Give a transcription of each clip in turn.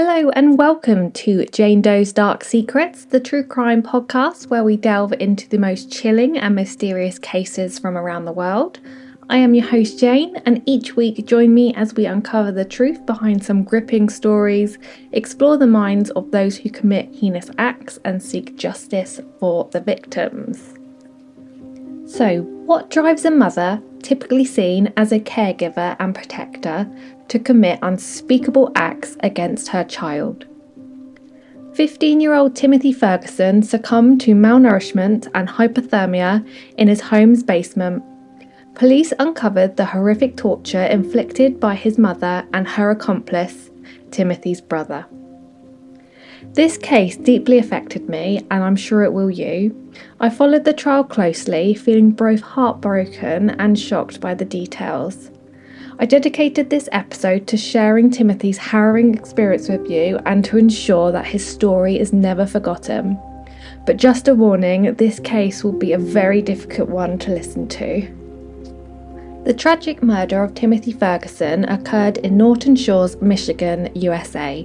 Hello and welcome to Jane Doe's Dark Secrets, the true crime podcast where we delve into the most chilling and mysterious cases from around the world. I am your host Jane, and each week join me as we uncover the truth behind some gripping stories, explore the minds of those who commit heinous acts, and seek justice for the victims. So, what drives a mother, typically seen as a caregiver and protector, to commit unspeakable acts against her child? 15-year-old Timothy Ferguson succumbed to malnourishment and hypothermia in his home's basement. Police uncovered the horrific torture inflicted by his mother and her accomplice, Timothy's brother. This case deeply affected me, and I'm sure it will you. I followed the trial closely, feeling both heartbroken and shocked by the details. I dedicated this episode to sharing Timothy's harrowing experience with you and to ensure that his story is never forgotten. But just a warning, this case will be a very difficult one to listen to. The tragic murder of Timothy Ferguson occurred in Norton Shores, Michigan, USA.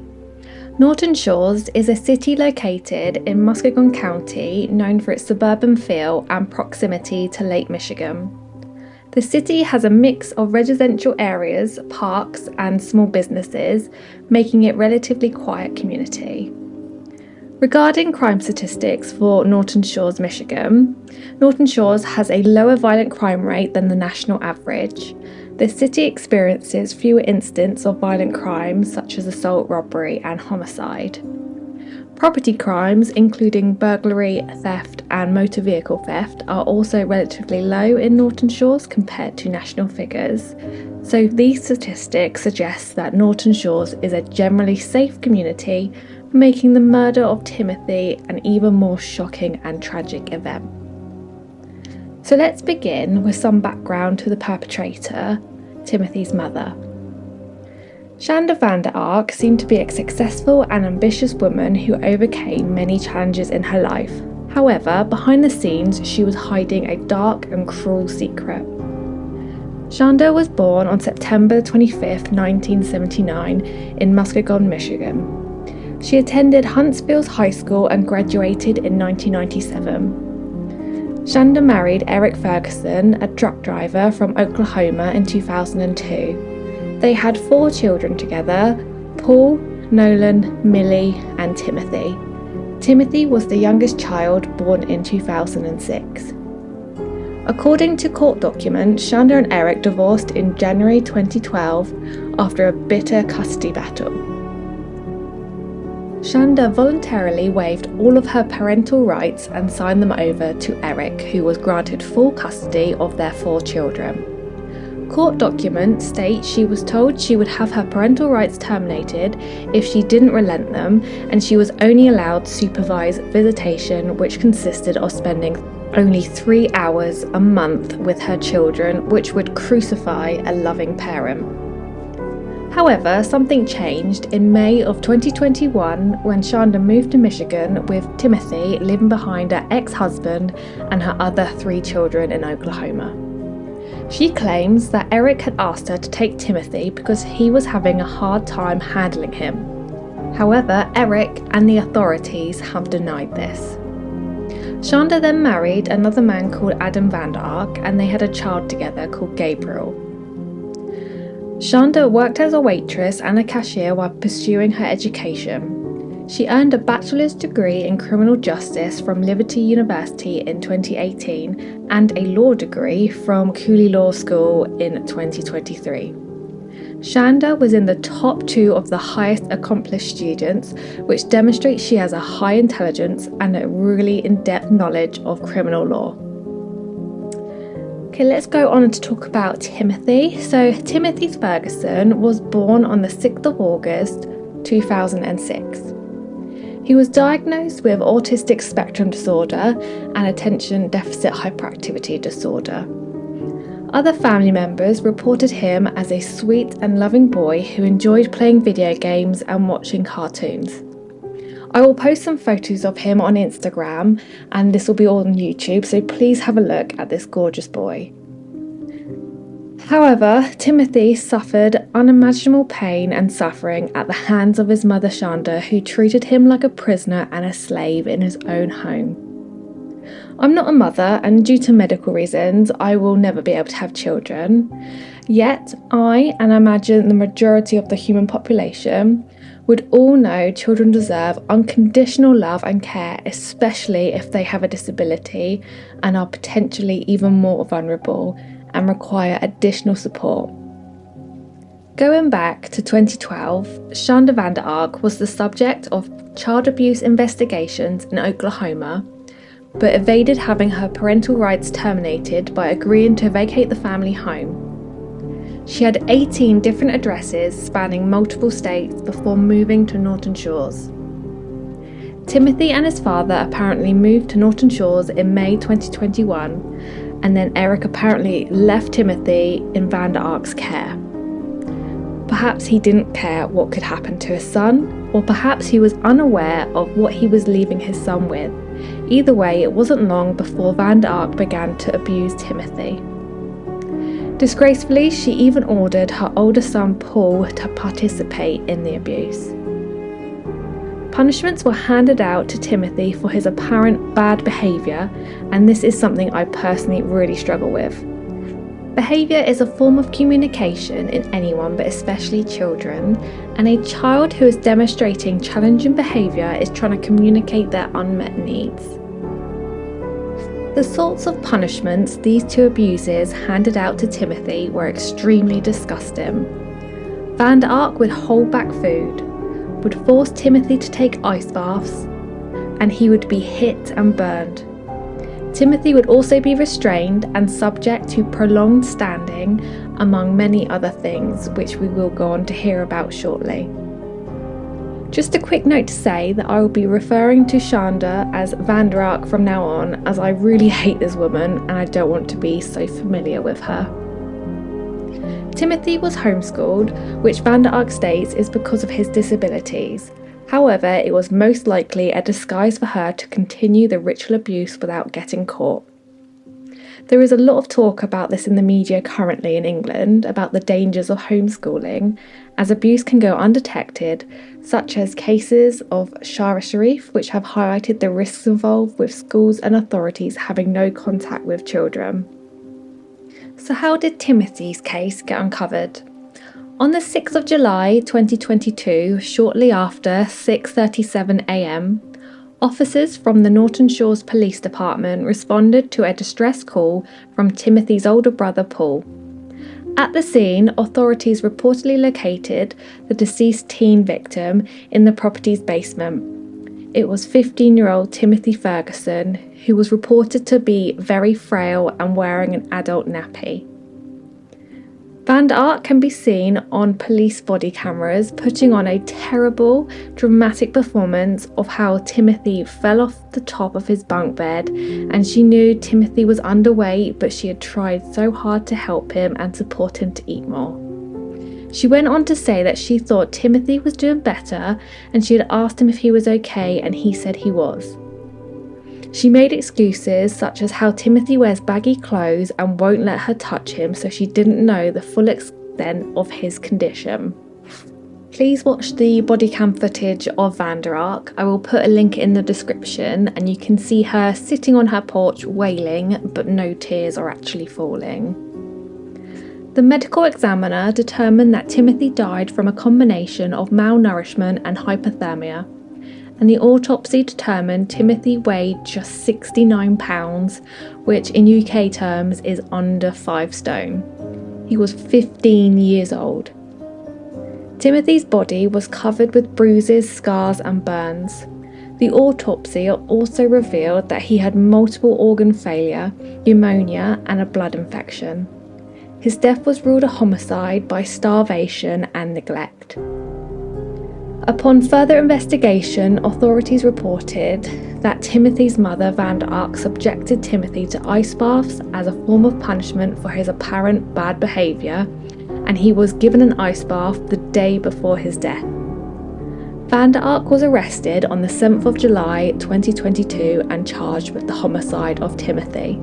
Norton Shores is a city located in Muskegon County, known for its suburban feel and proximity to Lake Michigan. The city has a mix of residential areas, parks, and small businesses, making it a relatively quiet community. Regarding crime statistics for Norton Shores, Michigan, Norton Shores has a lower violent crime rate than the national average. The city experiences fewer incidents of violent crimes such as assault, robbery, and homicide. Property crimes, including burglary, theft, and motor vehicle theft, are also relatively low in Norton Shores compared to national figures. So these statistics suggest that Norton Shores is a generally safe community, making the murder of Timothy an even more shocking and tragic event. So let's begin with some background to the perpetrator, Timothy's mother. Shanda Vander Ark seemed to be a successful and ambitious woman who overcame many challenges in her life. However, behind the scenes, she was hiding a dark and cruel secret. Shanda was born on September 25, 1979, in Muskegon, Michigan. She attended Huntsville's High School and graduated in 1997. Shanda married Eric Ferguson, a truck driver from Oklahoma, in 2002. They had 4 children together: Paul, Nolan, Millie, and Timothy. Timothy was the youngest child, born in 2006. According to court documents, Shanda and Eric divorced in January 2012 after a bitter custody battle. Shanda voluntarily waived all of her parental rights and signed them over to Eric, who was granted full custody of their 4 children. Court documents state she was told she would have her parental rights terminated if she didn't relent them, and she was only allowed supervised visitation, which consisted of spending only 3 hours a month with her children, which would crucify a loving parent. However, something changed in May of 2021 when Shanda moved to Michigan with Timothy living behind her ex-husband and her other 3 children in Oklahoma. She claims that Eric had asked her to take Timothy because he was having a hard time handling him. However, Eric and the authorities have denied this. Shanda then married another man called Adam Vander Ark, and they had a child together called Gabriel. Shanda worked as a waitress and a cashier while pursuing her education. She earned a bachelor's degree in criminal justice from Liberty University in 2018 and a law degree from Cooley Law School in 2023. Shanda was in the top 2 of the highest accomplished students, which demonstrates she has a high intelligence and a really in-depth knowledge of criminal law. Okay, let's go on to talk about Timothy. So Timothy Ferguson was born on the 6th of August 2006. He was diagnosed with autistic spectrum disorder and attention deficit hyperactivity disorder. Other family members reported him as a sweet and loving boy who enjoyed playing video games and watching cartoons. I will post some photos of him on Instagram, and this will be all on YouTube, so please have a look at this gorgeous boy. However, Timothy suffered unimaginable pain and suffering at the hands of his mother Shanda, who treated him like a prisoner and a slave in his own home. I'm not a mother, and due to medical reasons, I will never be able to have children. Yet, I, and I imagine the majority of the human population, would all know children deserve unconditional love and care, especially if they have a disability and are potentially even more vulnerable and require additional support. Going back to 2012, Shanda Vander Ark was the subject of child abuse investigations in Oklahoma, but evaded having her parental rights terminated by agreeing to vacate the family home. She had 18 different addresses spanning multiple states before moving to Norton Shores. Timothy and his father apparently moved to Norton Shores in May 2021, and then Eric apparently left Timothy in Vander Ark's care. Perhaps he didn't care what could happen to his son, or perhaps he was unaware of what he was leaving his son with. Either way, it wasn't long before Vander Ark began to abuse Timothy. Disgracefully, she even ordered her older son Paul to participate in the abuse. Punishments were handed out to Timothy for his apparent bad behaviour, and this is something I personally really struggle with. Behaviour is a form of communication in anyone, but especially children, and a child who is demonstrating challenging behaviour is trying to communicate their unmet needs. The sorts of punishments these two abuses handed out to Timothy were extremely disgusting. Vander Ark would hold back food, would force Timothy to take ice baths, and he would be hit and burned. Timothy would also be restrained and subject to prolonged standing, among many other things, which we will go on to hear about shortly. Just a quick note to say that I will be referring to Shanda as Vander Ark from now on, as I really hate this woman and I don't want to be so familiar with her. Timothy was homeschooled, which Vander Ark states is because of his disabilities. However, it was most likely a disguise for her to continue the ritual abuse without getting caught. There is a lot of talk about this in the media currently in England, about the dangers of homeschooling, as abuse can go undetected, such as cases of Shara Sharif, which have highlighted the risks involved with schools and authorities having no contact with children. So how did Timothy's case get uncovered? On the 6th of July 2022, shortly after 6:37 a.m, officers from the Norton Shores Police Department responded to a distress call from Timothy's older brother Paul. At the scene, authorities reportedly located the deceased teen victim in the property's basement. It was 15-year-old Timothy Ferguson, who was reported to be very frail and wearing an adult nappy. Vander Ark can be seen on police body cameras putting on a terrible, dramatic performance of how Timothy fell off the top of his bunk bed, and she knew Timothy was underweight, but she had tried so hard to help him and support him to eat more. She went on to say that she thought Timothy was doing better, and she had asked him if he was okay, and he said he was. She made excuses such as how Timothy wears baggy clothes and won't let her touch him, so she didn't know the full extent of his condition. Please watch the body cam footage of Vander Ark. I will put a link in the description, and you can see her sitting on her porch wailing, but no tears are actually falling. The medical examiner determined that Timothy died from a combination of malnourishment and hypothermia, and the autopsy determined Timothy weighed just 69 pounds, which in UK terms is under 5 stone. He was 15 years old. Timothy's body was covered with bruises, scars and burns. The autopsy also revealed that he had multiple organ failure, pneumonia and a blood infection. His death was ruled a homicide by starvation and neglect. Upon further investigation, authorities reported that Timothy's mother, Vander Ark, subjected Timothy to ice baths as a form of punishment for his apparent bad behaviour, and he was given an ice bath the day before his death. Vander Ark was arrested on the 7th of July 2022 and charged with the homicide of Timothy.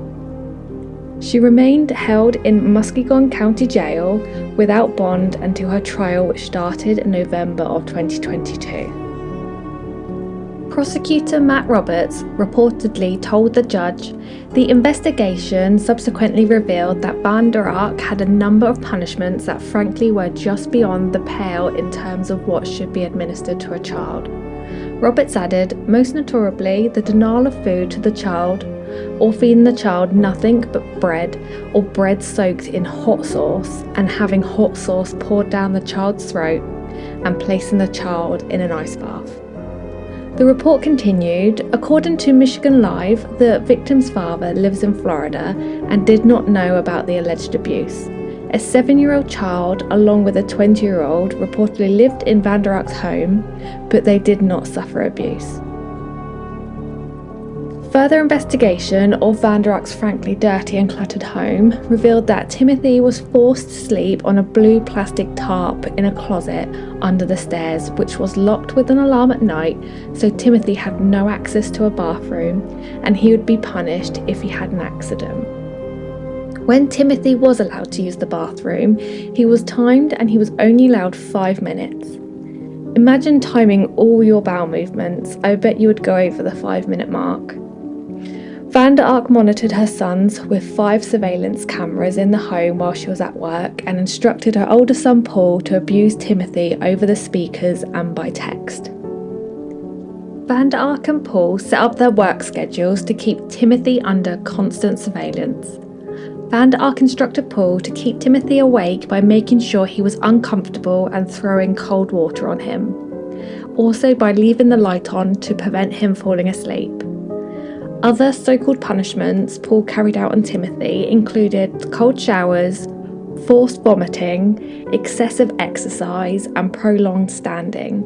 She remained held in Muskegon County Jail without bond until her trial, which started in November of 2022. Prosecutor Matt Roberts reportedly told the judge, "The investigation subsequently revealed that Vander Ark had a number of punishments that frankly were just beyond the pale in terms of what should be administered to a child." Roberts added, "Most notoriously, the denial of food to the child, or feeding the child nothing but bread, or bread soaked in hot sauce, and having hot sauce poured down the child's throat, and placing the child in an ice bath." The report continued, "According to Michigan Live, the victim's father lives in Florida and did not know about the alleged abuse. A 7-year-old child, along with a 20-year-old, reportedly lived in Vander Ark's home, but they did not suffer abuse." Further investigation of Vander Ark's frankly dirty and cluttered home revealed that Timothy was forced to sleep on a blue plastic tarp in a closet under the stairs, which was locked with an alarm at night, so Timothy had no access to a bathroom, and he would be punished if he had an accident. When Timothy was allowed to use the bathroom, he was timed and he was only allowed 5 minutes. Imagine timing all your bowel movements. I bet you would go over the 5-minute mark. Vander Ark monitored her sons with 5 surveillance cameras in the home while she was at work and instructed her older son Paul to abuse Timothy over the speakers and by text. Vander Ark and Paul set up their work schedules to keep Timothy under constant surveillance. Vander Ark instructed Paul to keep Timothy awake by making sure he was uncomfortable and throwing cold water on him. Also by leaving the light on to prevent him falling asleep. Other so-called punishments Paul carried out on Timothy included cold showers, forced vomiting, excessive exercise, and prolonged standing.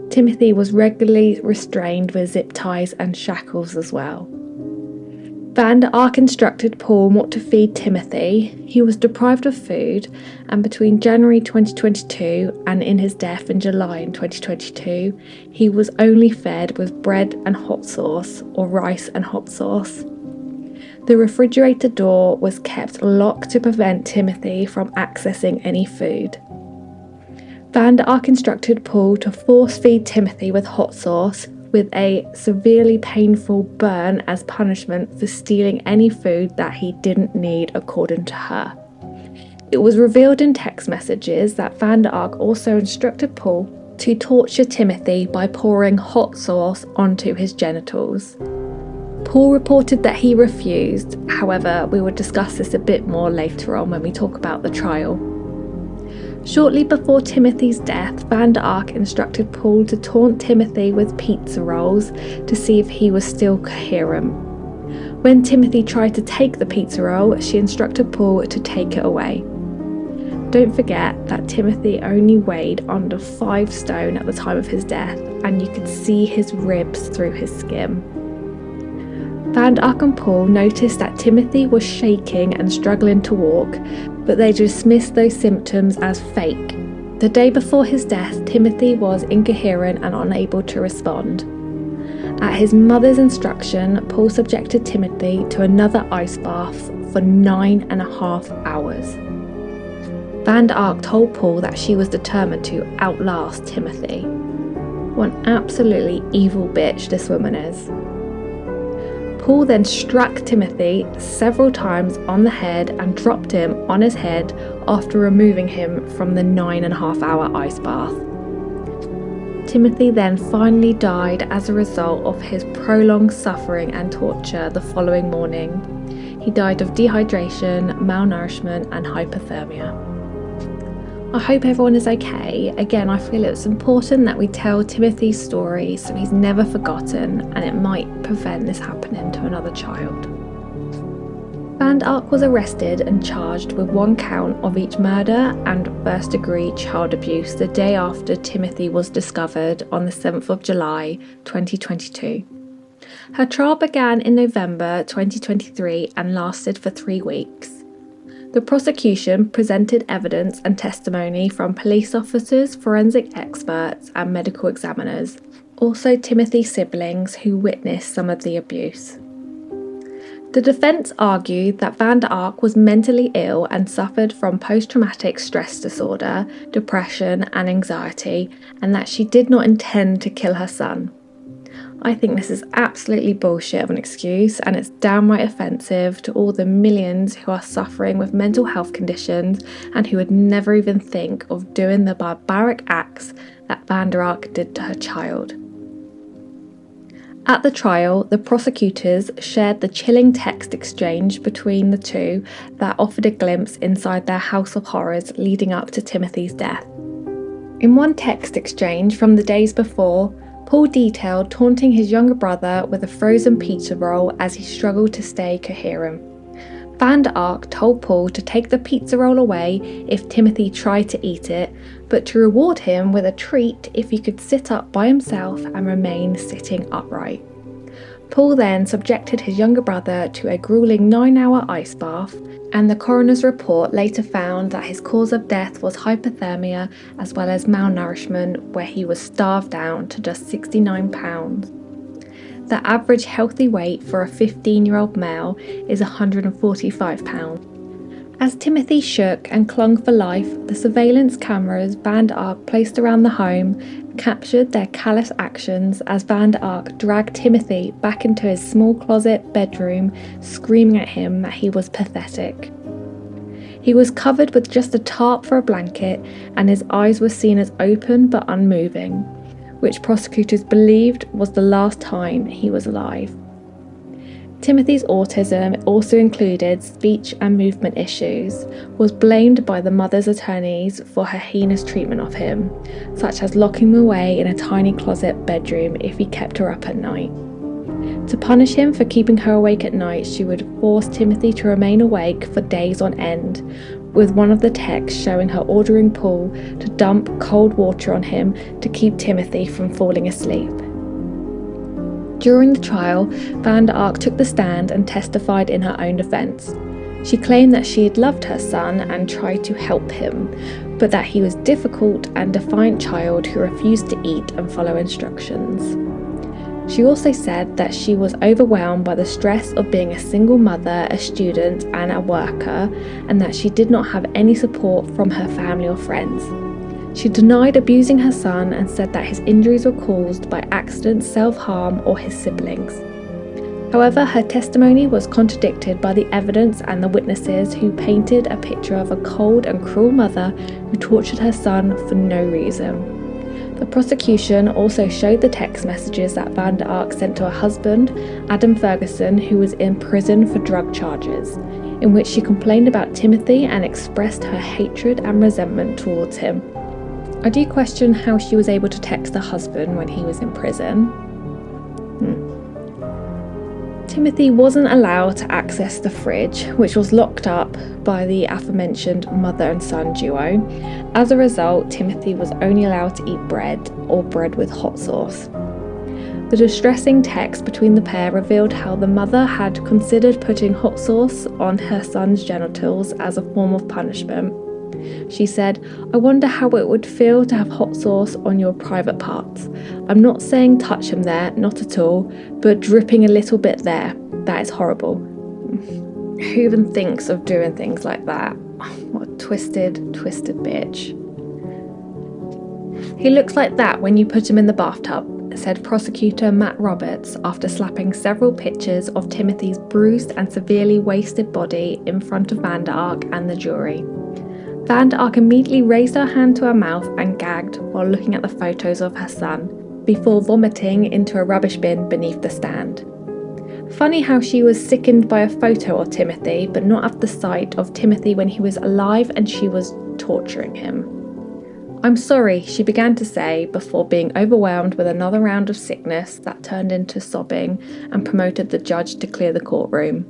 Timothy was regularly restrained with zip ties and shackles as well. Vander Ark instructed Paul what to feed Timothy. He was deprived of food, and between January 2022 and in his death in July in 2022, he was only fed with bread and hot sauce, or rice and hot sauce. The refrigerator door was kept locked to prevent Timothy from accessing any food. Vander Ark instructed Paul to force feed Timothy with hot sauce, with a severely painful burn as punishment for stealing any food that he didn't need, according to her. It was revealed in text messages that Vander Ark also instructed Paul to torture Timothy by pouring hot sauce onto his genitals. Paul reported that he refused, however, we will discuss this a bit more later on when we talk about the trial. Shortly before Timothy's death, Vander Ark instructed Paul to taunt Timothy with pizza rolls to see if he was still coherent. When Timothy tried to take the pizza roll, she instructed Paul to take it away. Don't forget that Timothy only weighed under 5 stone at the time of his death, and you could see his ribs through his skin. Vander Ark and Paul noticed that Timothy was shaking and struggling to walk, but they dismissed those symptoms as fake. The day before his death, Timothy was incoherent and unable to respond. At his mother's instruction, Paul subjected Timothy to another ice bath for 9.5 hours. Vander Ark told Paul that she was determined to outlast Timothy. What an absolutely evil bitch this woman is. Paul then struck Timothy several times on the head and dropped him on his head after removing him from the 9.5-hour ice bath. Timothy then finally died as a result of his prolonged suffering and torture the following morning. He died of dehydration, malnourishment, and hypothermia. I hope everyone is okay. Again, I feel it's important that we tell Timothy's story so he's never forgotten, and it might prevent this happening to another child. Vander Ark was arrested and charged with 1 count of each murder and first-degree child abuse the day after Timothy was discovered on the 7th of July 2022. Her trial began in November 2023 and lasted for 3 weeks. The prosecution presented evidence and testimony from police officers, forensic experts, and medical examiners, also Timothy's siblings who witnessed some of the abuse. The defence argued that Vander Ark was mentally ill and suffered from post-traumatic stress disorder, depression and anxiety, and that she did not intend to kill her son. I think this is absolutely bullshit of an excuse, and it's downright offensive to all the millions who are suffering with mental health conditions and who would never even think of doing the barbaric acts that Vander Ark did to her child. At the trial, the prosecutors shared the chilling text exchange between the two that offered a glimpse inside their house of horrors leading up to Timothy's death. In one text exchange from the days before, Paul detailed taunting his younger brother with a frozen pizza roll as he struggled to stay coherent. Vander Ark told Paul to take the pizza roll away if Timothy tried to eat it, but to reward him with a treat if he could sit up by himself and remain sitting upright. Paul then subjected his younger brother to a grueling 9-hour ice bath, and the coroner's report later found that his cause of death was hypothermia as well as malnourishment, where he was starved down to just 69 pounds. The average healthy weight for a 15-year-old male is 145 pounds. As Timothy shook and clung for life, the surveillance cameras Vander Ark placed around the home captured their callous actions as Vander Ark dragged Timothy back into his small closet bedroom, screaming at him that he was pathetic. He was covered with just a tarp for a blanket, and his eyes were seen as open but unmoving, which prosecutors believed was the last time he was alive. Timothy's autism also included speech and movement issues, was blamed by the mother's attorneys for her heinous treatment of him, such as locking him away in a tiny closet bedroom if he kept her up at night. To punish him for keeping her awake at night, she would force Timothy to remain awake for days on end, with one of the texts showing her ordering Paul to dump cold water on him to keep Timothy from falling asleep. During the trial, Vander Ark took the stand and testified in her own defence. She claimed that she had loved her son and tried to help him, but that he was a difficult and defiant child who refused to eat and follow instructions. She also said that she was overwhelmed by the stress of being a single mother, a student and a worker, and that she did not have any support from her family or friends. She denied abusing her son and said that his injuries were caused by accident, self-harm or his siblings. However, her testimony was contradicted by the evidence and the witnesses who painted a picture of a cold and cruel mother who tortured her son for no reason. The prosecution also showed the text messages that Vander Ark sent to her husband, Adam Ferguson, who was in prison for drug charges, in which she complained about Timothy and expressed her hatred and resentment towards him. I do question how she was able to text her husband when he was in prison. Timothy wasn't allowed to access the fridge, which was locked up by the aforementioned mother and son duo. As a result, Timothy was only allowed to eat bread or bread with hot sauce. The distressing text between the pair revealed how the mother had considered putting hot sauce on her son's genitals as a form of punishment. She said, "I wonder how it would feel to have hot sauce on your private parts. I'm not saying touch him there, not at all, but dripping a little bit there. That is horrible." Who even thinks of doing things like that? What a twisted bitch. "He looks like that when you put him in the bathtub," said prosecutor Matt Roberts after slapping several pictures of Timothy's bruised and severely wasted body in front of Vander Ark and the jury. Vander Ark immediately raised her hand to her mouth and gagged while looking at the photos of her son, before vomiting into a rubbish bin beneath the stand. Funny how she was sickened by a photo of Timothy, but not at the sight of Timothy when he was alive and she was torturing him. "I'm sorry," she began to say before being overwhelmed with another round of sickness that turned into sobbing and promoted the judge to clear the courtroom.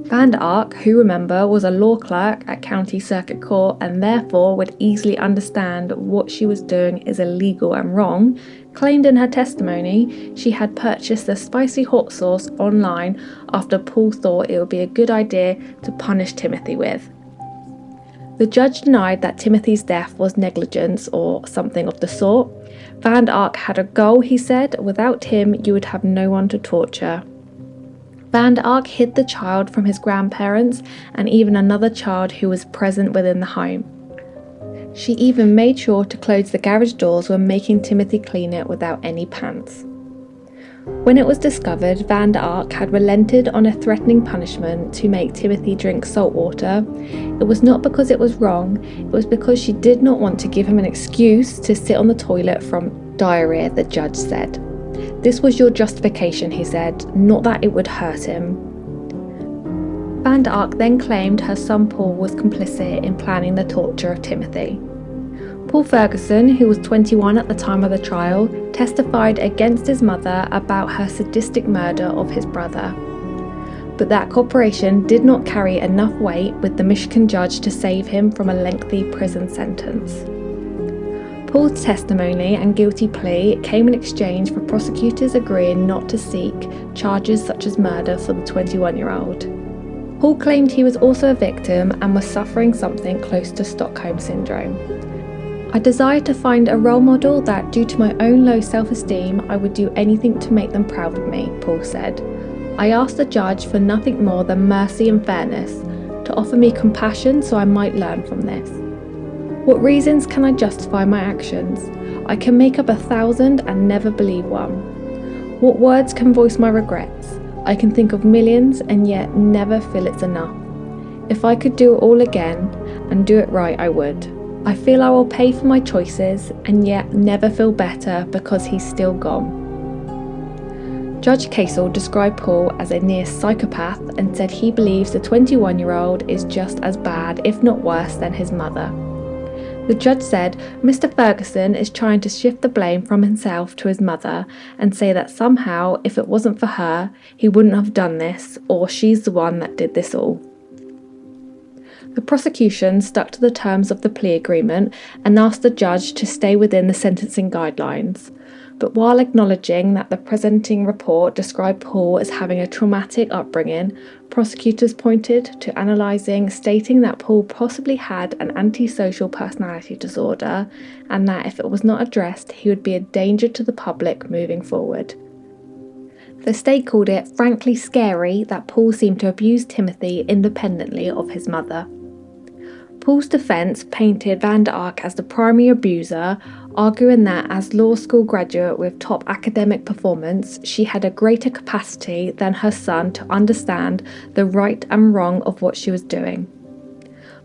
Vander Ark, who remember was a law clerk at County Circuit Court and therefore would easily understand what she was doing is illegal and wrong, claimed in her testimony she had purchased the spicy hot sauce online after Paul thought it would be a good idea to punish Timothy with. The judge denied that Timothy's death was negligence or something of the sort. Vander Ark had a goal, he said. Without him, you would have no one to torture. Vander Ark hid the child from his grandparents and even another child who was present within the home. She even made sure to close the garage doors when making Timothy clean it without any pants. When it was discovered Vander Ark had relented on a threatening punishment to make Timothy drink salt water, it was not because it was wrong, it was because she did not want to give him an excuse to sit on the toilet from diarrhea, the judge said. This was your justification, he said, not that it would hurt him. Vander Ark then claimed her son Paul was complicit in planning the torture of Timothy. Paul Ferguson, who was 21 at the time of the trial, testified against his mother about her sadistic murder of his brother. But that cooperation did not carry enough weight with the Michigan judge to save him from a lengthy prison sentence. Paul's testimony and guilty plea came in exchange for prosecutors agreeing not to seek charges such as murder for the 21-year-old. Paul claimed he was also a victim and was suffering something close to Stockholm Syndrome. I desired to find a role model that, due to my own low self-esteem, I would do anything to make them proud of me, Paul said. I asked the judge for nothing more than mercy and fairness, to offer me compassion so I might learn from this. What reasons can I justify my actions? I can make up 1,000 and never believe one. What words can voice my regrets? I can think of millions and yet never feel it's enough. If I could do it all again and do it right, I would. I feel I will pay for my choices and yet never feel better because he's still gone. Judge Casel described Paul as a near psychopath and said he believes the 21-year-old is just as bad, if not worse, than his mother. The judge said Mr. Ferguson is trying to shift the blame from himself to his mother and say that somehow, if it wasn't for her, he wouldn't have done this, or she's the one that did this all. The prosecution stuck to the terms of the plea agreement and asked the judge to stay within the sentencing guidelines. But while acknowledging that the presenting report described Paul as having a traumatic upbringing, prosecutors pointed to analysing, stating that Paul possibly had an antisocial personality disorder and that if it was not addressed, he would be a danger to the public moving forward. The state called it frankly scary that Paul seemed to abuse Timothy independently of his mother. Paul's defence painted Vander Ark as the primary abuser, arguing that as law school graduate with top academic performance, she had a greater capacity than her son to understand the right and wrong of what she was doing.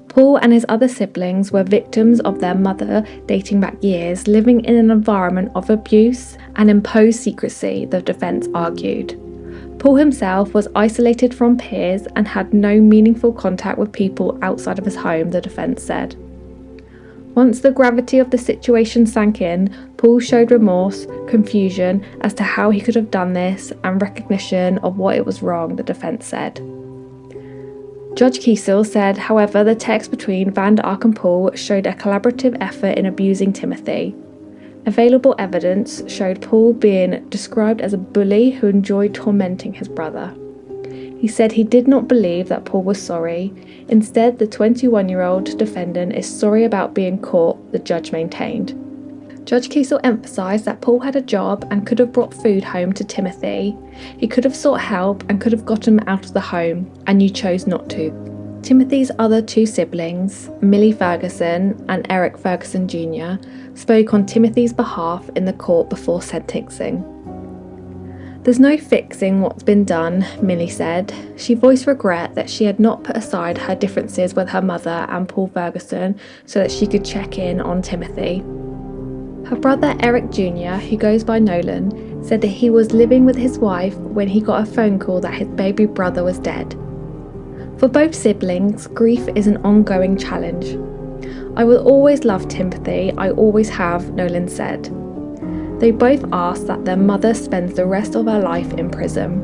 Paul and his other siblings were victims of their mother dating back years, living in an environment of abuse and imposed secrecy, the defence argued. Paul himself was isolated from peers and had no meaningful contact with people outside of his home, the defence said. Once the gravity of the situation sank in, Paul showed remorse, confusion as to how he could have done this, and recognition of what it was wrong, the defence said. Judge Casel said, however, the text between Vander Ark and Paul showed a collaborative effort in abusing Timothy. Available evidence showed Paul being described as a bully who enjoyed tormenting his brother. He said he did not believe that Paul was sorry. Instead, the 21-year-old defendant is sorry about being caught, the judge maintained. Judge Casel emphasised that Paul had a job and could have brought food home to Timothy. He could have sought help and could have gotten him out of the home, and you chose not to. Timothy's other two siblings, Millie Ferguson and Eric Ferguson Jr., spoke on Timothy's behalf in the court before sentencing. There's no fixing what's been done, Millie said. She voiced regret that she had not put aside her differences with her mother and Paul Ferguson so that she could check in on Timothy. Her brother Eric Jr., who goes by Nolan, said that he was living with his wife when he got a phone call that his baby brother was dead. For both siblings, grief is an ongoing challenge. I will always love Timothy, I always have, Nolan said. They both ask that their mother spends the rest of her life in prison.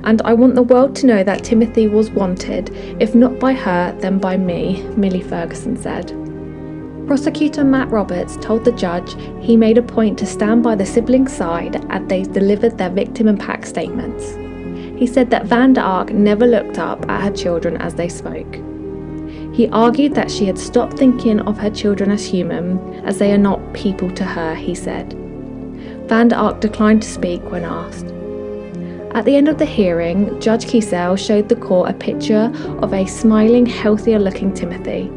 And I want the world to know that Timothy was wanted, if not by her, then by me, Millie Ferguson said. Prosecutor Matt Roberts told the judge he made a point to stand by the siblings' side as they delivered their victim impact statements. He said that Vander Ark never looked up at her children as they spoke. He argued that she had stopped thinking of her children as human, as they are not people to her, he said. Vander Ark declined to speak when asked. At the end of the hearing, Judge Kiesel showed the court a picture of a smiling, healthier-looking Timothy.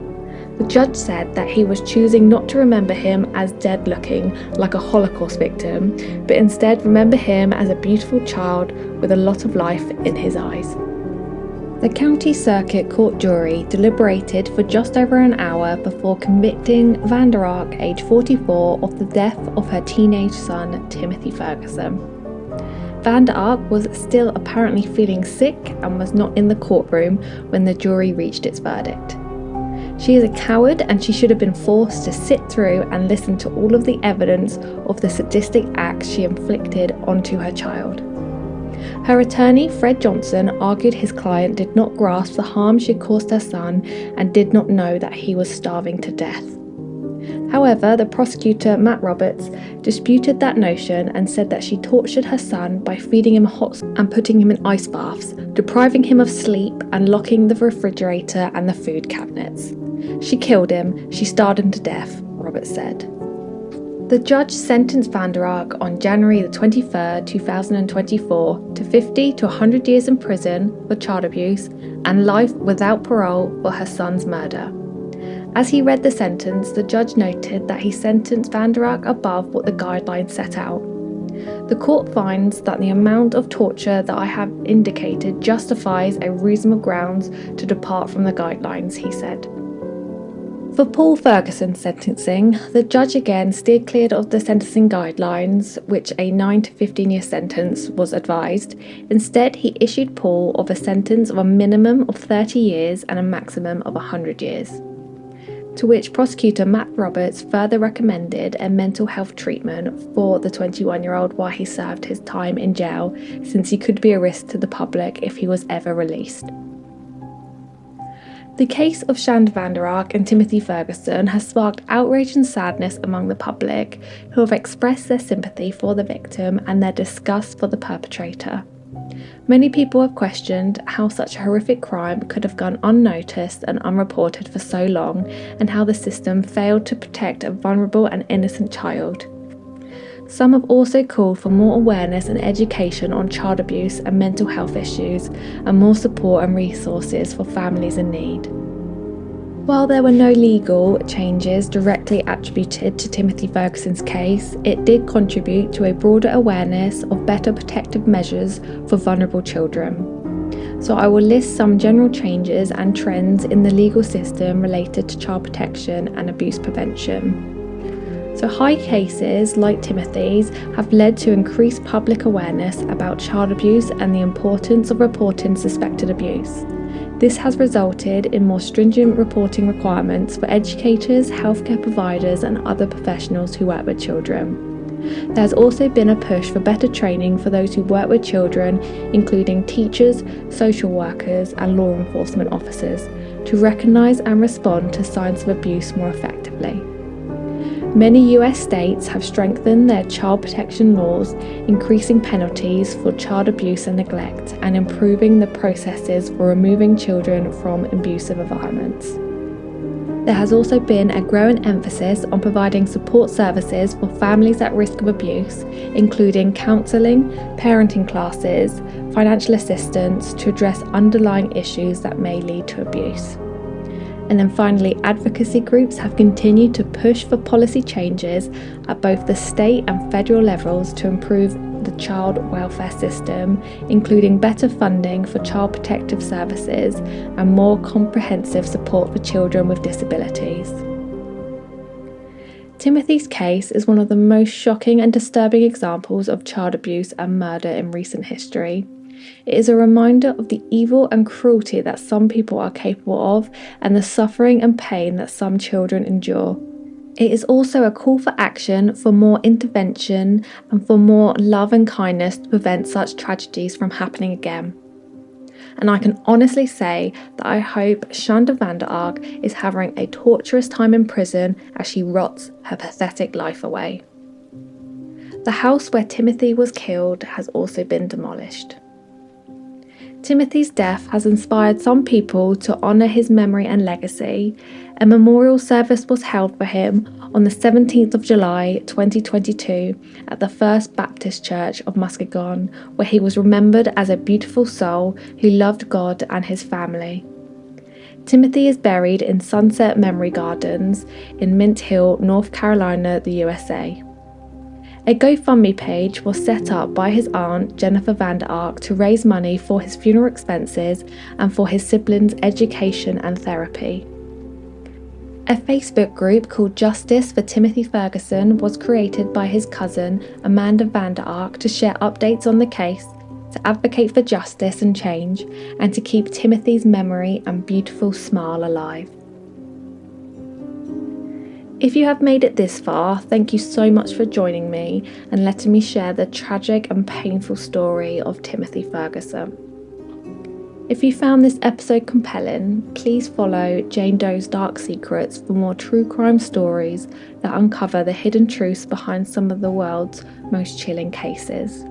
The judge said that he was choosing not to remember him as dead-looking, like a Holocaust victim, but instead remember him as a beautiful child with a lot of life in his eyes. The County Circuit Court jury deliberated for just over an hour before convicting Vander Ark, age 44, of the death of her teenage son, Timothy Ferguson. Vander Ark was still apparently feeling sick and was not in the courtroom when the jury reached its verdict. She is a coward and she should have been forced to sit through and listen to all of the evidence of the sadistic acts she inflicted onto her child. Her attorney, Fred Johnson, argued his client did not grasp the harm she caused her son and did not know that he was starving to death. However, the prosecutor, Matt Roberts, disputed that notion and said that she tortured her son by feeding him hot and putting him in ice baths, depriving him of sleep and locking the refrigerator and the food cabinets. She killed him, she starved him to death, Roberts said. The judge sentenced Vander Ark on January 23, 2024 to 50 to 100 years in prison for child abuse and life without parole for her son's murder. As he read the sentence, the judge noted that he sentenced Vander Ark above what the guidelines set out. The court finds that the amount of torture that I have indicated justifies a reasonable grounds to depart from the guidelines, he said. For Paul Ferguson's sentencing, the judge again steered clear of the sentencing guidelines, which a 9 to 15-year sentence was advised. Instead, he issued Paul of a sentence of a minimum of 30 years and a maximum of 100 years. To which prosecutor Matt Roberts further recommended a mental health treatment for the 21-year-old while he served his time in jail, since he could be a risk to the public if he was ever released. The case of Shanda Vander Ark and Timothy Ferguson has sparked outrage and sadness among the public, who have expressed their sympathy for the victim and their disgust for the perpetrator. Many people have questioned how such a horrific crime could have gone unnoticed and unreported for so long, and how the system failed to protect a vulnerable and innocent child. Some have also called for more awareness and education on child abuse and mental health issues, and more support and resources for families in need. While there were no legal changes directly attributed to Timothy Ferguson's case, it did contribute to a broader awareness of better protective measures for vulnerable children. So I will list some general changes and trends in the legal system related to child protection and abuse prevention. So high cases like Timothy's have led to increased public awareness about child abuse and the importance of reporting suspected abuse. This has resulted in more stringent reporting requirements for educators, healthcare providers and other professionals who work with children. There has also been a push for better training for those who work with children, including teachers, social workers and law enforcement officers, to recognise and respond to signs of abuse more effectively. Many US states have strengthened their child protection laws, increasing penalties for child abuse and neglect, and improving the processes for removing children from abusive environments. There has also been a growing emphasis on providing support services for families at risk of abuse, including counselling, parenting classes, financial assistance to address underlying issues that may lead to abuse. And then finally, advocacy groups have continued to push for policy changes at both the state and federal levels to improve the child welfare system, including better funding for child protective services and more comprehensive support for children with disabilities. Timothy's case is one of the most shocking and disturbing examples of child abuse and murder in recent history. It is a reminder of the evil and cruelty that some people are capable of and the suffering and pain that some children endure. It is also a call for action, for more intervention and for more love and kindness to prevent such tragedies from happening again. And I can honestly say that I hope Shanda Vander Ark is having a torturous time in prison as she rots her pathetic life away. The house where Timothy was killed has also been demolished. Timothy's death has inspired some people to honour his memory and legacy, A memorial service was held for him on the 17th of July 2022 at the First Baptist Church of Muskegon, where he was remembered as a beautiful soul who loved God and his family. Timothy is buried in Sunset Memory Gardens in Mint Hill, North Carolina, the USA. A GoFundMe page was set up by his aunt, Shanda Vander Ark, to raise money for his funeral expenses and for his siblings' education and therapy. A Facebook group called Justice for Timothy Ferguson was created by his cousin, Shanda Vander Ark, to share updates on the case, to advocate for justice and change, and to keep Timothy's memory and beautiful smile alive. If you have made it this far, thank you so much for joining me and letting me share the tragic and painful story of Timothy Ferguson. If you found this episode compelling, please follow Jane Doe's Dark Secrets for more true crime stories that uncover the hidden truths behind some of the world's most chilling cases.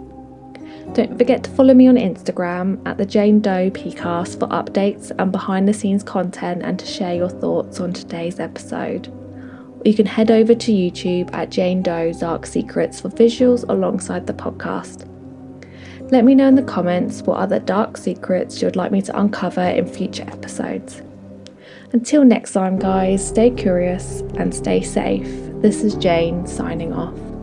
Don't forget to follow me on Instagram at the Jane Doe PCast for updates and behind the scenes content and to share your thoughts on today's episode. Or you can head over to YouTube at Jane Doe's Dark Secrets for visuals alongside the podcast. Let me know in the comments what other dark secrets you'd like me to uncover in future episodes. Until next time, guys, stay curious and stay safe. This is Jane signing off.